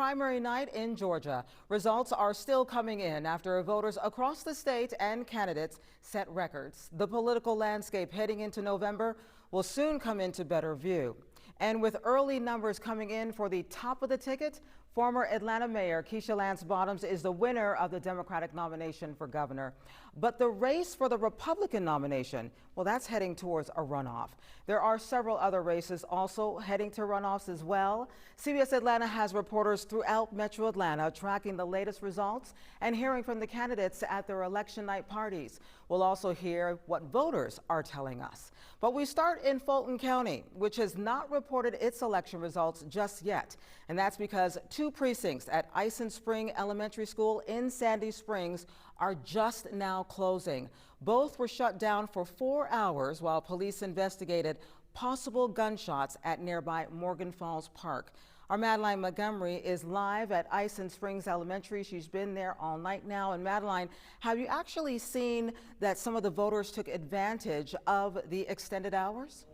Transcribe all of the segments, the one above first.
primary night in Georgia. Results are still coming in after voters across the state and candidates set records. The political landscape heading into November will soon come into better view. And with early numbers coming in for the top of the ticket, former Atlanta Mayor Keisha Lance Bottoms is the winner of the Democratic nomination for governor. But the race for the Republican nomination, well, that's heading towards a runoff. There are several other races also heading to runoffs as well. CBS Atlanta has reporters throughout Metro Atlanta tracking the latest results and hearing from the candidates at their election night parties. We'll also hear what voters are telling us. But we start in Fulton County, which has not reported its election results just yet. And that's because two precincts at Ison Spring Elementary School in Sandy Springs are just now closing. Both were shut down for 4 hours while police investigated possible gunshots at nearby Morgan Falls Park. Our Madeline Montgomery is live at Ison Springs Elementary. She's been there all night now. And Madeline, have you actually seen that some of the voters took advantage of the extended hours?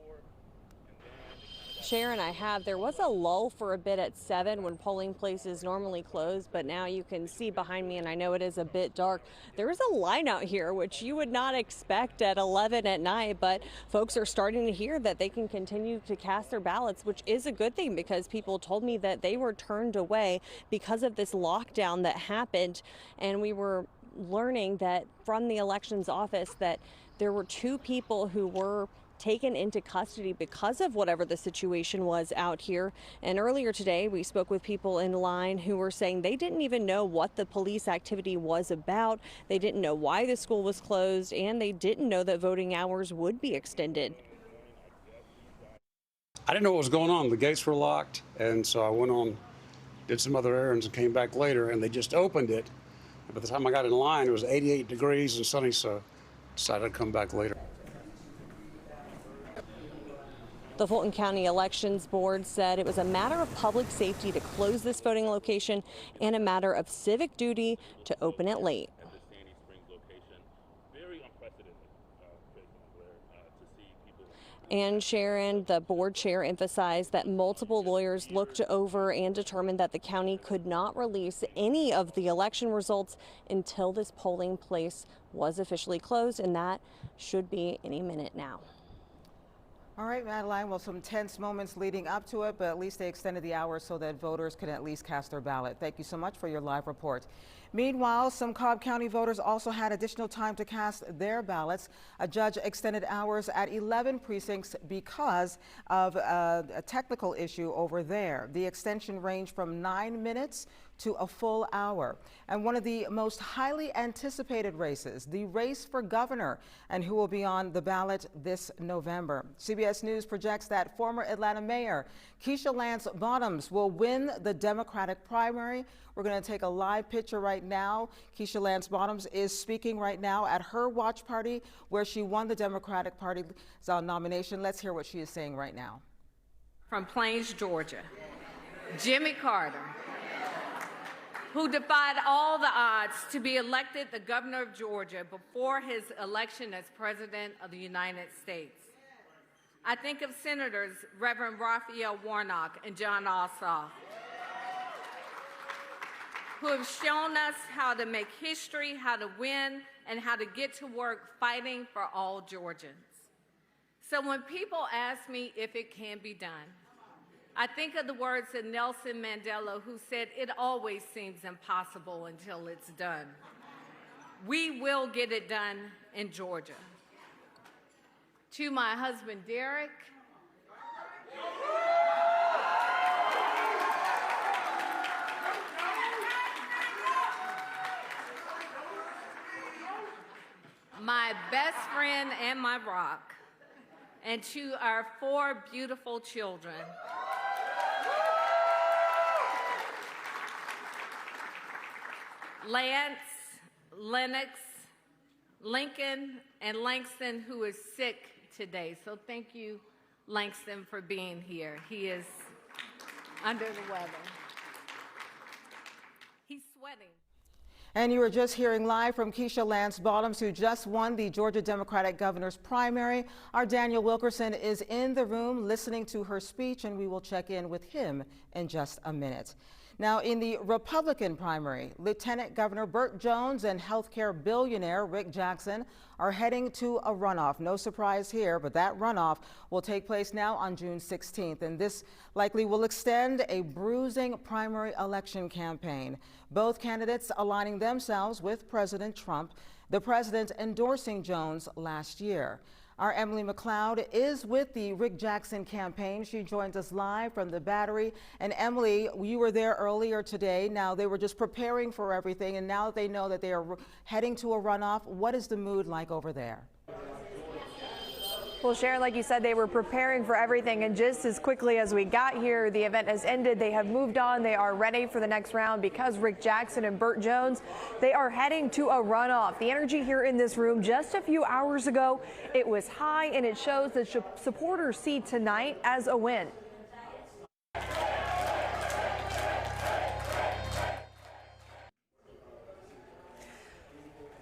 Sharon, I have. There was a lull for a bit at 7 when polling places normally close, but now you can see behind me, and I know it is a bit dark, there is a line out here, which you would not expect at 11 at night, but folks are starting to hear that they can continue to cast their ballots, which is a good thing because people told me that they were turned away because of this lockdown that happened, and we were learning that from the elections office that there were 2 people who were taken into custody because of whatever the situation was out here. And earlier today, we spoke with people in line who were saying they didn't even know what the police activity was about. They didn't know why the school was closed, and they didn't know that voting hours would be extended. I didn't know what was going on. The gates were locked, and so I went on, did some other errands, and came back later, and they just opened it. By the time I got in line, it was 88 degrees and sunny, so I decided to come back later. The Fulton County Elections Board said it was a matter of public safety to close this voting location and a matter of civic duty to open it late. And Sharon, the board chair, emphasized that multiple lawyers looked over and determined that the county could not release any of the election results until this polling place was officially closed, and that should be any minute now. All right, Madeline, well, some tense moments leading up to it, but at least they extended the hours so that voters can at least cast their ballot. Thank you so much for your live report. Meanwhile, some Cobb County voters also had additional time to cast their ballots. A judge extended hours at 11 precincts because of a technical issue over there. The extension ranged from 9 minutes to a full hour. And one of the most highly anticipated races, the race for governor, and who will be on the ballot this November. CBS News projects that former Atlanta Mayor Keisha Lance Bottoms will win the Democratic primary. We're going to take a live picture right now. Keisha Lance Bottoms is speaking right now at her watch party where she won the Democratic Party's nomination. Let's hear what she is saying right now. From Plains, Georgia, Jimmy Carter, who defied all the odds to be elected the governor of Georgia before his election as president of the United States. I think of Senators Reverend Raphael Warnock and John Ossoff, who have shown us how to make history, how to win, and how to get to work fighting for all Georgians. So when people ask me if it can be done, I think of the words of Nelson Mandela, who said, "It always seems impossible until it's done." We will get it done in Georgia. To my husband, Derek, my best friend and my rock, and to our 4 beautiful children, Lance, Lennox, Lincoln, and Langston, who is sick today. So thank you, Langston, for being here. He is under the weather. He's sweating. And you were just hearing live from Keisha Lance Bottoms, who just won the Georgia Democratic governor's primary. Our Daniel Wilkerson is in the room listening to her speech, and we will check in with him in just a minute. Now, in the Republican primary, Lieutenant Governor Burt Jones and healthcare billionaire Rick Jackson are heading to a runoff. No surprise here, but that runoff will take place now on June 16th, and this likely will extend a bruising primary election campaign. Both candidates aligning themselves with President Trump, the president endorsing Jones last year. Our Emily McLeod is with the Rick Jackson campaign. She joins us live from the Battery. And Emily, you were there earlier today. Now they were just preparing for everything, and now they know that they are heading to a runoff. What is the mood like over there? Well, Sharon, like you said, they were preparing for everything, and just as quickly as we got here, the event has ended. They have moved on. They are ready for the next round because Rick Jackson and Burt Jones, they are heading to a runoff. The energy here in this room just a few hours ago, it was high, and it shows that supporters see tonight as a win.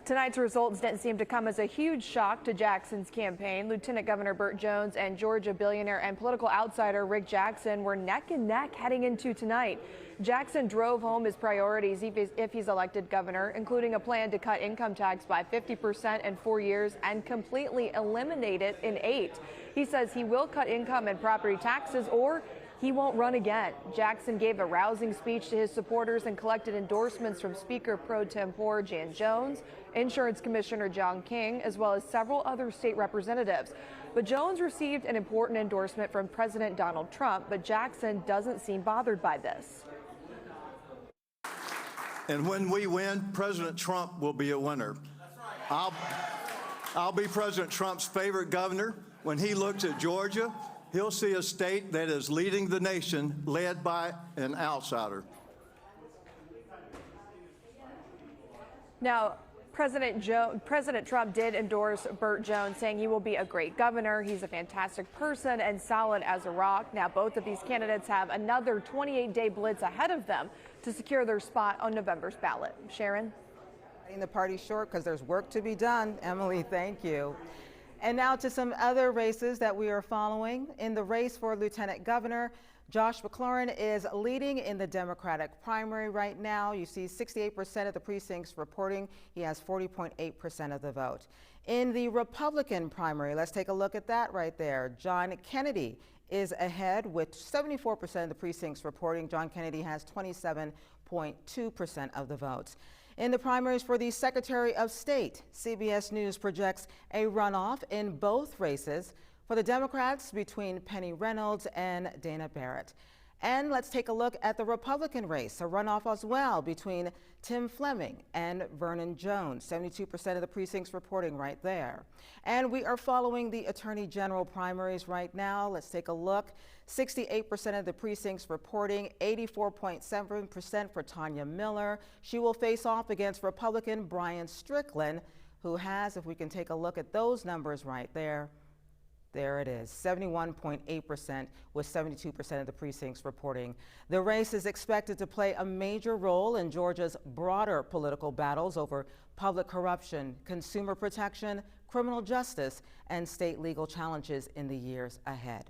Tonight's results didn't seem to come as a huge shock to Jackson's campaign. Lieutenant Governor Burt Jones and Georgia billionaire and political outsider Rick Jackson were neck and neck heading into tonight. Jackson drove home his priorities if he's elected governor, including a plan to cut income tax by 50% in 4 years and completely eliminate it in 8. He says he will cut income and property taxes or he won't run again. Jackson gave a rousing speech to his supporters and collected endorsements from Speaker Pro Tempore Jan Jones, Insurance Commissioner John King, as well as several other state representatives. But Jones received an important endorsement from President Donald Trump, but Jackson doesn't seem bothered by this. And when we win, President Trump will be a winner. I'll be President Trump's favorite governor. When he looks at Georgia, he'll see a state that is leading the nation, led by an outsider. Now, President Trump did endorse Burt Jones, saying he will be a great governor. He's a fantastic person and solid as a rock. Now, both of these candidates have another 28-day blitz ahead of them to secure their spot on November's ballot. Sharon? Cutting the party short because there's work to be done. Emily, thank you. And now to some other races that we are following. In the race for Lieutenant Governor, Josh McLaurin is leading in the Democratic primary right now. You see 68% of the precincts reporting. He has 40.8% of the vote. In the Republican primary, let's take a look at that right there. John Kennedy is ahead with 74% of the precincts reporting. John Kennedy has 27.2% of the votes. In the primaries for the Secretary of State, CBS News projects a runoff in both races for the Democrats between Penny Reynolds and Dana Barrett. And let's take a look at the Republican race, a runoff as well between Tim Fleming and Vernon Jones. 72% of the precincts reporting right there. And we are following the Attorney General primaries right now. Let's take a look. 68% of the precincts reporting, 84.7% for Tanya Miller. She will face off against Republican Brian Strickland, who has, if we can take a look at those numbers right there, there it is, 71.8% with 72% of the precincts reporting. The race is expected to play a major role in Georgia's broader political battles over public corruption, consumer protection, criminal justice, and state legal challenges in the years ahead.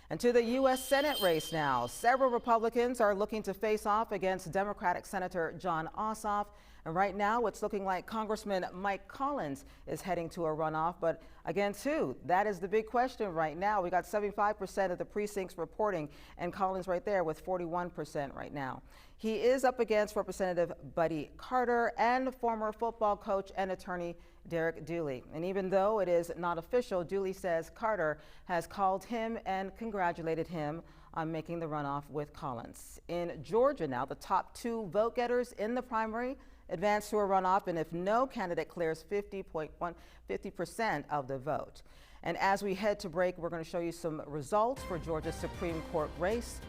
And to the U.S. Senate race now. Several Republicans are looking to face off against Democratic Senator Jon Ossoff. And right now, it's looking like Congressman Mike Collins is heading to a runoff. But again, too, that is the big question right now. We got 75% of the precincts reporting, and Collins right there with 41% right now. He is up against Representative Buddy Carter and former football coach and attorney Derek Dooley. And even though it is not official, Dooley says Carter has called him and congratulated him on making the runoff with Collins. In Georgia now, the top 2 vote getters in the primary advance to a runoff, and if no candidate clears 50% of the vote. And as we head to break, we're going to show you some results for Georgia's Supreme Court race.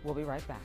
We'll be right back.